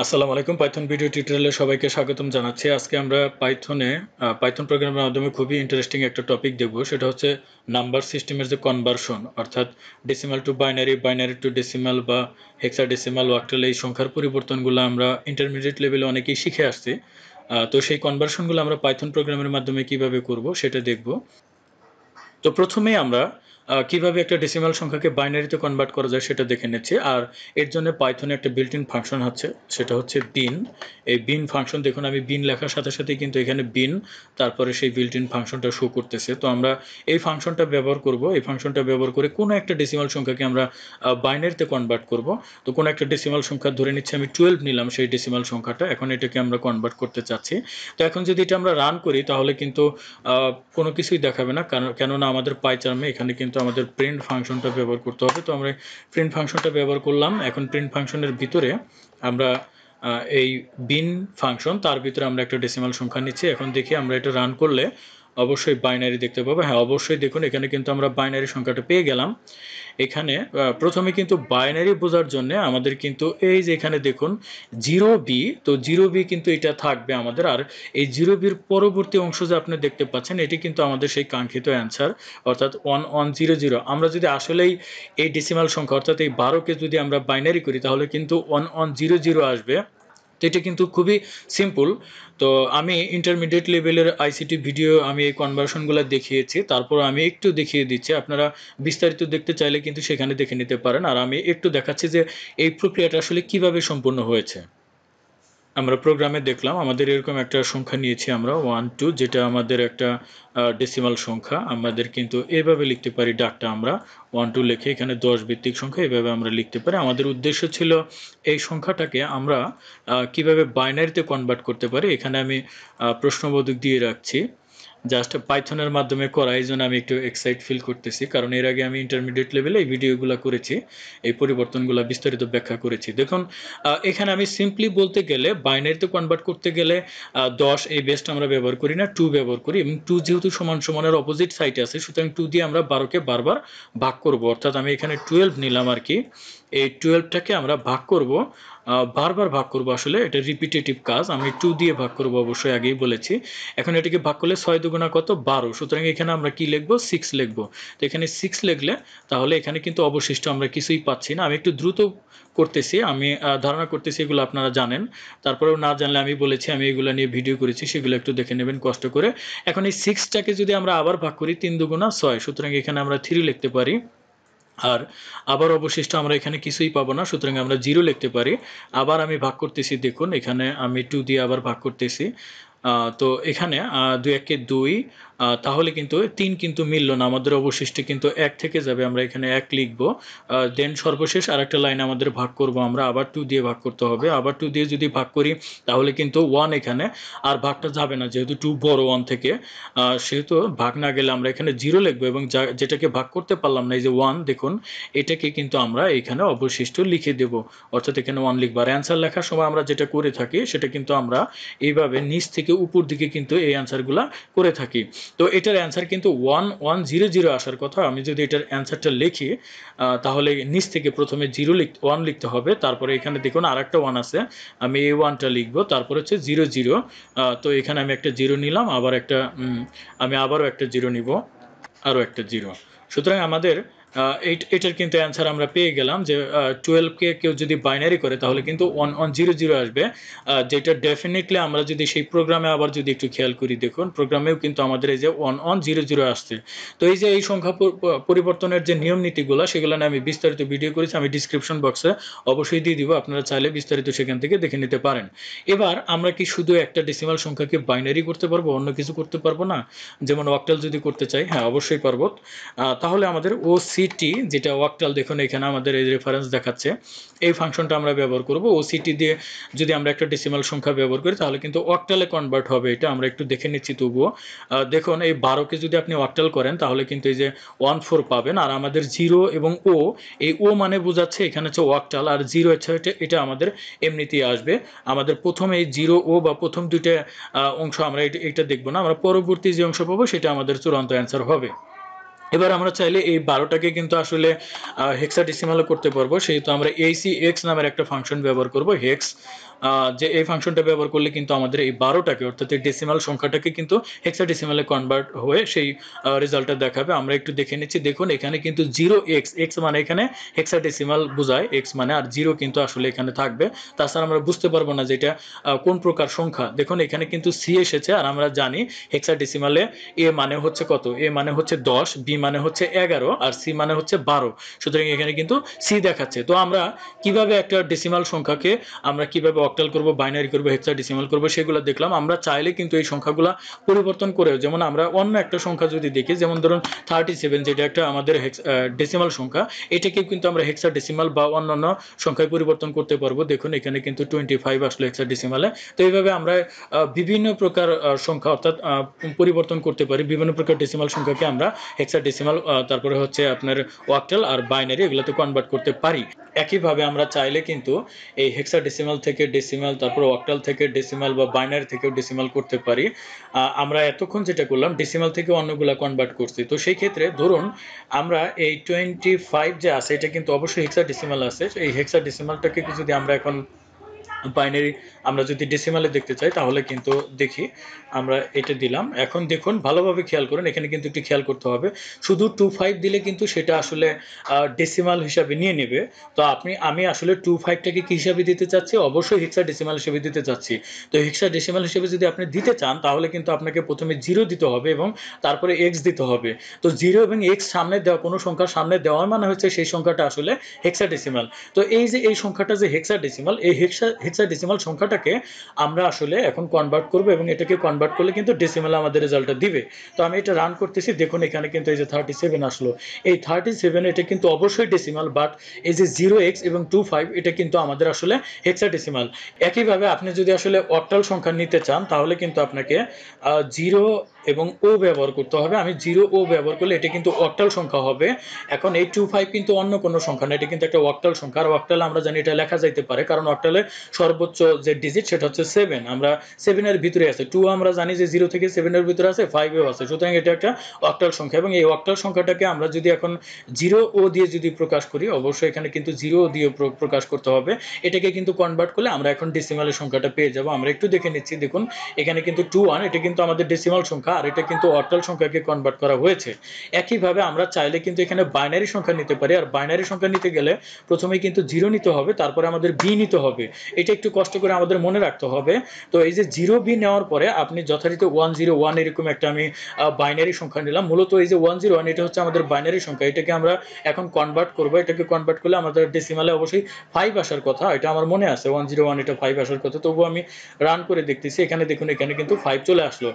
আসসালামু আলাইকুম Python video টিউটোরিয়ালে সবাইকে স্বাগতম জানাচ্ছি। আজকে আমরা পাইথন প্রোগ্রামের মাধ্যমে খুবই ইন্টারেস্টিং একটা টপিক দেখব, সেটা হচ্ছে নাম্বার সিস্টেমের যে কনভার্সন, অর্থাৎ decimal two binary, binary two decimal বা হেক্সাডেসিমাল, অক্টাল এই সংখ্যার পরিবর্তনগুলো আমরা ইন্টারমিডিয়েট লেভেলে অনেকেই শিখে আসছি। তো সেই কনভার্সনগুলো আমরা পাইথন প্রোগ্রামের মাধ্যমে কিভাবে করব সেটা দেখব। তো প্রথমেই আমরা কিভাবে একটা ডেসিমাল সংখ্যাকে বাইনারিতে কনভার্ট করা যায় সেটা দেখে নিচ্ছি। আর এর জন্য পাইথনে একটা বিল্ট ইন ফাংশন আছে, সেটা হচ্ছে বিন। এই বিন ফাংশন দেখুন, আমি বিন লেখার সাথে সাথে কিন্তু এখানে বিন তারপরে সেই বিল্ট ইন ফাংশনটা শো করতেছে। তো আমরা এই ফাংশনটা ব্যবহার করব। এই ফাংশনটা ব্যবহার করে কোনো একটা ডেসিমাল সংখ্যাকে আমরা বাইনারিতে কনভার্ট করব। তো কোনো একটা ডেসিমাল সংখ্যা ধরে নিচ্ছি, আমি 12 নিলাম সেই ডেসিমাল সংখ্যাটা, এখন এটাকে আমরা কনভার্ট করতে চাচ্ছি। তো এখন যদি এটা আমরা রান করি তাহলে কিন্তু কোনো কিছুই দেখাবে না, কেননা আমাদের পাইচার্মে এখানে কিন্তু আমাদের প্রিন্ট ফাংশনটা ব্যবহার করতে হবে। তো আমরা প্রিন্ট ফাংশনটা ব্যবহার করলাম। এখন প্রিন্ট ফাংশনের ভিতরে আমরা এই বিন ফাংশন, তার ভিতরে আমরা একটা ডেসিমাল সংখ্যা নিচ্ছি। এখন দেখি আমরা এটা রান করলে অবশ্যই বাইনারি দেখতে পাবো। হ্যাঁ, অবশ্যই দেখুন এখানে কিন্তু আমরা বাইনারি সংখ্যাটা পেয়ে গেলাম। এখানে প্রথমে কিন্তু বাইনারি বোঝার জন্য আমাদের কিন্তু এই যে এখানে দেখুন 0b, তো 0b কিন্তু এটা থাকবে আমাদের। আর এই 0bর পরবর্তী অংশ যে আপনি দেখতে পাচ্ছেন, এটি কিন্তু আমাদের সেই কাঙ্ক্ষিত অ্যান্সার, অর্থাৎ 1100। আমরা যদি আসলেই এই ডেসিমাল সংখ্যা অর্থাৎ এই 12কে যদি আমরা বাইনারি করি তাহলে কিন্তু 1100 আসবে। তো এটা কিন্তু খুবই সিম্পল। তো আমি ইন্টারমিডিয়েট লেভেলের আইসিটি ভিডিও আমি এই কনভার্সনগুলো দেখিয়েছি, তারপর আমি একটু দেখিয়ে দিচ্ছি। আপনারা বিস্তারিত দেখতে চাইলে কিন্তু সেখানে দেখে নিতে পারেন। আর আমি একটু দেখাচ্ছি যে এই প্রক্রিয়াটা আসলে কিভাবে সম্পূর্ণ হয়েছে। আমরা প্রোগ্রামে দেখলাম আমাদের এরকম একটা সংখ্যা নিয়েছি আমরা 12, যেটা আমাদের একটা ডেসিমাল সংখ্যা। আমাদের কিন্তু এভাবে লিখতে পারি ডাকটা আমরা 12 লিখে, এখানে 10 ভিত্তিক সংখ্যা এভাবে আমরা লিখতে পারি। আমাদের উদ্দেশ্য ছিল এই সংখ্যাটাকে আমরা কিভাবে বাইনারিতে কনভার্ট করতে পারি। এখানে আমি প্রশ্নবোধক দিয়ে রাখছি, জাস্ট পাইথনের মাধ্যমে করা, এই জন্য আমি একটু এক্সাইট ফিল করতেছি, কারণ এর আগে আমি ইন্টারমিডিয়েট লেভেলে এই ভিডিওগুলো করেছি, এই পরিবর্তনগুলো বিস্তারিত ব্যাখ্যা করেছি। দেখুন এখানে আমি সিম্পলি বলতে গেলে বাইনারিতে কনভার্ট করতে গেলে 10 এই বেসট আমরা ব্যবহার করি না, 2 ব্যবহার করি। এবং 2 যেহেতু সমান সমানের অপোজিট সাইডে আছে, সুতরাং 2 দিয়ে আমরা 12কে বারবার ভাগ করব। অর্থাৎ আমি এখানে 12 নিলাম আর কি, এই 12টাকে আমরা ভাগ করব, বারবার ভাগ করব। আসলে এটা রিপিটেটিভ কাজ, আমি 2 দিয়ে ভাগ করব, অবশ্যই আগেই বলেছি। এখন এটাকে ভাগ করলে 6 দুগুণা কত, 12। সুতরাং এখানে আমরা কি লিখবো, 6 লিখবো। তো এখানে 6 লিখলে তাহলে এখানে কিন্তু অবশিষ্ট আমরা কিছুই পাচ্ছি না। আমি একটু দ্রুত করতেছি, আমি ধারণা করতেছি এগুলো আপনারা জানেন, তারপরেও না জানলে আমি বলেছি আমি এগুলো নিয়ে ভিডিও করেছি, সেগুলো একটু দেখে নেবেন কষ্ট করে। এখন এই 6টাকে যদি আমরা আবার ভাগ করি, 3 দুগুণা 6, সুতরাং এখানে আমরা 3 লিখতে পারি। আর আবার অবশিষ্ট আমরা এখানে কিছুই পাবো না, সুতরাং আমরা 0 লিখতে পারি। আবার আমি ভাগ করতেছি, দেখুন এখানে আমি 2 দিয়ে আবার ভাগ করতেছি। তো এখানে 2 একে 2, তাহলে কিন্তু 3 কিন্তু মিলল না, আমাদের অবশিষ্টে কিন্তু 1 থেকে যাবে, আমরা এখানে 1 লিখব। দেন সর্বশেষ আরেকটা লাইন আমাদের ভাগ করব, আমরা আবার 2 দিয়ে ভাগ করতে হবে। আবার 2 দিয়ে যদি ভাগ করি তাহলে কিন্তু 1 এখানে আর ভাগটা যাবে না, যেহেতু 2 বড় 1 থেকে, সেহেতু ভাগ না গেলে আমরা এখানে 0 লিখবো। এবং যেটাকে ভাগ করতে পারলাম না, এই যে 1 দেখুন, এটাকে কিন্তু আমরা এখানে অবশিষ্ট লিখে দেব, অর্থাৎ এখানে 1 লিখবো। আর অ্যান্সার লেখার সময় আমরা যেটা করে থাকি সেটা কিন্তু আমরা এইভাবে নিচ থেকে উপর দিকে কিন্তু এই অ্যান্সারগুলা করে থাকি। তো এটার অ্যান্সার কিন্তু 1100 আসার কথা। আমি যদি এটার অ্যান্সারটা লিখি তাহলে নিচ থেকে প্রথমে 1 লিখতে হবে, তারপরে এখানে দেখুন আর একটা 1 আছে, আমি এই 1টা লিখবো, তারপরে হচ্ছে 00। তো এখানে আমি একটা 0 নিলাম, আবার একটা আমি আবারও একটা 0 নিব, আরও একটা 0। সুতরাং আমাদের এটার কিন্তু অ্যান্সার আমরা পেয়ে গেলাম যে 12কে কেউ যদি বাইনারি করে তাহলে কিন্তু 1100 আসবে, যেটা ডেফিনেটলি আমরা যদি সেই প্রোগ্রামে আবার যদি একটু খেয়াল করি, দেখুন প্রোগ্রামেও কিন্তু আমাদের এই যে 1100 আসছে। তো এই যে এই সংখ্যা পরিবর্তনের যে নিয়ম নীতিগুলো, সেগুলো নিয়ে আমি বিস্তারিত ভিডিও করেছি, আমি ডিসক্রিপশন বক্সে অবশ্যই দিয়ে দিব, আপনারা চাইলে বিস্তারিত সেখান থেকে দেখে নিতে পারেন। এবার আমরা কি শুধু একটা ডেসিমাল সংখ্যাকে বাইনারি করতে পারবো, অন্য কিছু করতে পারবো না? যেমন অক্টাল যদি করতে চাই, হ্যাঁ অবশ্যই পারবো। তাহলে আমাদের ওসিটি, যেটা অক্টাল, দেখুন এখানে আমাদের এই রেফারেন্স দেখাচ্ছে, এই ফাংশনটা আমরা ব্যবহার করব। ওসিটি দিয়ে যদি আমরা একটা ডেসিমাল সংখ্যা ব্যবহার করি তাহলে কিন্তু অক্টালে কনভার্ট হবে। এটা আমরা একটু দেখে নিচ্ছি তবুও। দেখুন এই 12কে যদি আপনি অক্টাল করেন তাহলে কিন্তু এই যে 14 পাবেন। আর আমাদের 0 এবং ও, এই ও মানে বোঝাচ্ছে এখানে হচ্ছে অক্টাল, আর 0 হচ্ছে এটা আমাদের এমনিতেই আসবে। আমাদের প্রথমে এই 0 ও বা প্রথম দুইটা অংশ আমরা এটা দেখবো না, আমরা পরবর্তী যে অংশ পাবো সেটা আমাদের চূড়ান্ত অ্যান্সার হবে। এবার আমরা চাইলে এই 12টাকে কিন্তু আসলে হেক্সাডেসিমালও করতে পারবো, সেহেতু আমরা ACX নামের একটা ফাংশন ব্যবহার করব, হেক্স যে এই ফাংশনটা ব্যবহার করলে কিন্তু আমাদের এই 12টাকে অর্থাৎ এই ডেসিমাল সংখ্যাটাকে কিন্তু হেক্সাডেসিমালে কনভার্ট হয়ে সেই রেজাল্টটা দেখাবে। আমরা একটু দেখে নিচ্ছি। দেখুন এখানে কিন্তু 0x, x মানে এখানে হেক্সাডেসিমাল বোঝায় x মানে, আর 0 কিন্তু আসলে এখানে থাকবে। তাছাড়া আমরা বুঝতে পারবো না যে এটা কোন প্রকার সংখ্যা। দেখুন এখানে কিন্তু c এসেছে, আর আমরা জানি হেক্সাডেসিমালে a মানে হচ্ছে কত, a মানে হচ্ছে 10, b মানে হচ্ছে 11, আর c মানে হচ্ছে 12। সুতরাং এখানে কিন্তু c দেখাচ্ছে। তো আমরা কিভাবে একটা ডেসিমাল সংখ্যাকে আমরা কিভাবে অক্টাল করব, বাইনারি করব, হেক্সাডেসিমাল করব সেগুলো দেখলাম। আমরা চাইলে কিন্তু এই সংখ্যাগুলো পরিবর্তন করে, যেমন আমরা অন্য একটা সংখ্যা যদি দেখি, যেমন ধরুন 37 যেটা একটা আমাদের ডেসিমাল সংখ্যা, এটাকে কিন্তু আমরা হেক্সাডেসিমাল বা অন্যান্য সংখ্যায় পরিবর্তন করতে পারবো। দেখুন এখানে কিন্তু 25 আসলে হেক্সাডেসিমালে। তো এইভাবে আমরা বিভিন্ন প্রকার সংখ্যা অর্থাৎ পরিবর্তন করতে পারি। বিভিন্ন প্রকার ডেসিমাল সংখ্যাকে আমরা হেক্সাডেসিমাল, তারপরে হচ্ছে আপনার অক্টাল আর বাইনারি এগুলোতে কনভার্ট করতে পারি। একইভাবে আমরা চাইলে কিন্তু এই হেক্সাডেসিমাল থেকে ডেসিমাল, তারপর অক্টাল থেকে ডেসিমাল বা বাইনারি থেকেও ডেসিমাল করতে পারি। আমরা এতক্ষণ যেটা করলাম ডেসিমাল থেকে অন্যগুলা কনভার্ট করছি। তো সেই ক্ষেত্রে ধরুন আমরা এই 25 যে আছে এটা কিন্তু অবশ্যই হেক্সাডেসিমাল আছে। এই হেক্সাডেসিমালটাকে যদি আমরা এখন বাইনারি, আমরা যদি ডেসিমালে দেখতে চাই তাহলে কিন্তু দেখি, আমরা এটা দিলাম। এখন দেখুন ভালোভাবে খেয়াল করুন, এখানে কিন্তু একটু খেয়াল করতে হবে। শুধু 25 দিলে কিন্তু সেটা আসলে ডেসিমাল হিসাবে নিয়ে নেবে। তো আমি আসলে 25টাকে কি হিসাবে দিতে চাচ্ছি, অবশ্যই হেক্সাডেসিমাল হিসেবে দিতে চাচ্ছি। তো হেক্সাডেসিমাল হিসেবে যদি আপনি দিতে চান তাহলে কিন্তু আপনাকে প্রথমে 0 দিতে হবে এবং তারপরে x দিতে হবে। তো 0 এবং x সামনে দেওয়া, কোনো সংখ্যার সামনে দেওয়া মানে হচ্ছে সেই সংখ্যাটা আসলে হেক্সাডেসিমাল। তো এই যে এই সংখ্যাটা যে হেক্সাডেসিমাল, এই হেক্সাডেসিমাল সংখ্যাটাকে আমরা আসলে এখন কনভার্ট করব এবং এটাকে কনভার্ট করলে কিন্তু ডেসিমালে আমাদের রেজাল্টটা দিবে। তো আমি এটা রান করতেছি। দেখুন এখানে কিন্তু এই যে 37 আসলো। এই 37 এটা কিন্তু অবশ্যই ডেসিমাল, বাট এই যে 0x এবং 25 এটা কিন্তু আমাদের আসলে হেক্সাডেসিমাল। একইভাবে আপনি যদি আসলে অক্টাল সংখ্যা নিতে চান তাহলে কিন্তু আপনাকে 0 এবং ও ব্যবহার করতে হবে। আমি 0 ও ব্যবহার করলে এটা কিন্তু অক্টাল সংখ্যা হবে। এখন এই 25 কিন্তু অন্য কোনো সংখ্যা না, এটা কিন্তু একটা অক্টাল সংখ্যা। আর অক্টাল আমরা জানি এটা লেখা যাইতে পারে, কারণ অক্টালে সর্বোচ্চ যে ডিজিট সেটা হচ্ছে 7। আমরা 7 এর ভিতরে আছে, 2 আমরা জানি যে 0 থেকে 7 এর ভিতরে আছে, 5 এও আছে। সুতরাং এটা একটা অক্টাল সংখ্যা, এবং এই অক্টাল সংখ্যাটাকে আমরা যদি এখন 0 ও দিয়ে যদি প্রকাশ করি, অবশ্যই এখানে কিন্তু 0 দিয়ে প্রকাশ করতে হবে। এটাকে কিন্তু কনভার্ট করলে আমরা এখন ডেসিমালের সংখ্যাটা পেয়ে যাব। আমরা একটু দেখে নিচ্ছি। দেখুন এখানে কিন্তু 21 এটা কিন্তু আমাদের ডেসিমাল সংখ্যা, আর এটা কিন্তু অক্টাল সংখ্যাকে কনভার্ট করা হয়েছে। একইভাবে আমরা চাইলে কিন্তু এখানে বাইনারি সংখ্যা নিতে পারি। আর বাইনারি সংখ্যা নিতে গেলে প্রথমে কিন্তু 0 নিতে হবে, তারপরে আমাদের b নিতে হবে। এটা একটু কষ্ট করে আমাদের মনে রাখতে হবে। তো এই যে 0b নেওয়ার পরে আপনি যথারীতি 101 এরকম একটা আমি বাইনারি সংখ্যা নিলাম। মূলত এই যে 101 এটা হচ্ছে আমাদের বাইনারি সংখ্যা। এটাকে আমরা এখন কনভার্ট করব। এটাকে কনভার্ট করলে আমাদের ডেসিমালে অবশ্যই 5 আসার কথা। এটা আমার মনে আছে 101 এটা 5 আসার কথা। তবুও আমি রান করে দেখতেছি। এখানে দেখুন এখানে কিন্তু 5 চলে আসলো।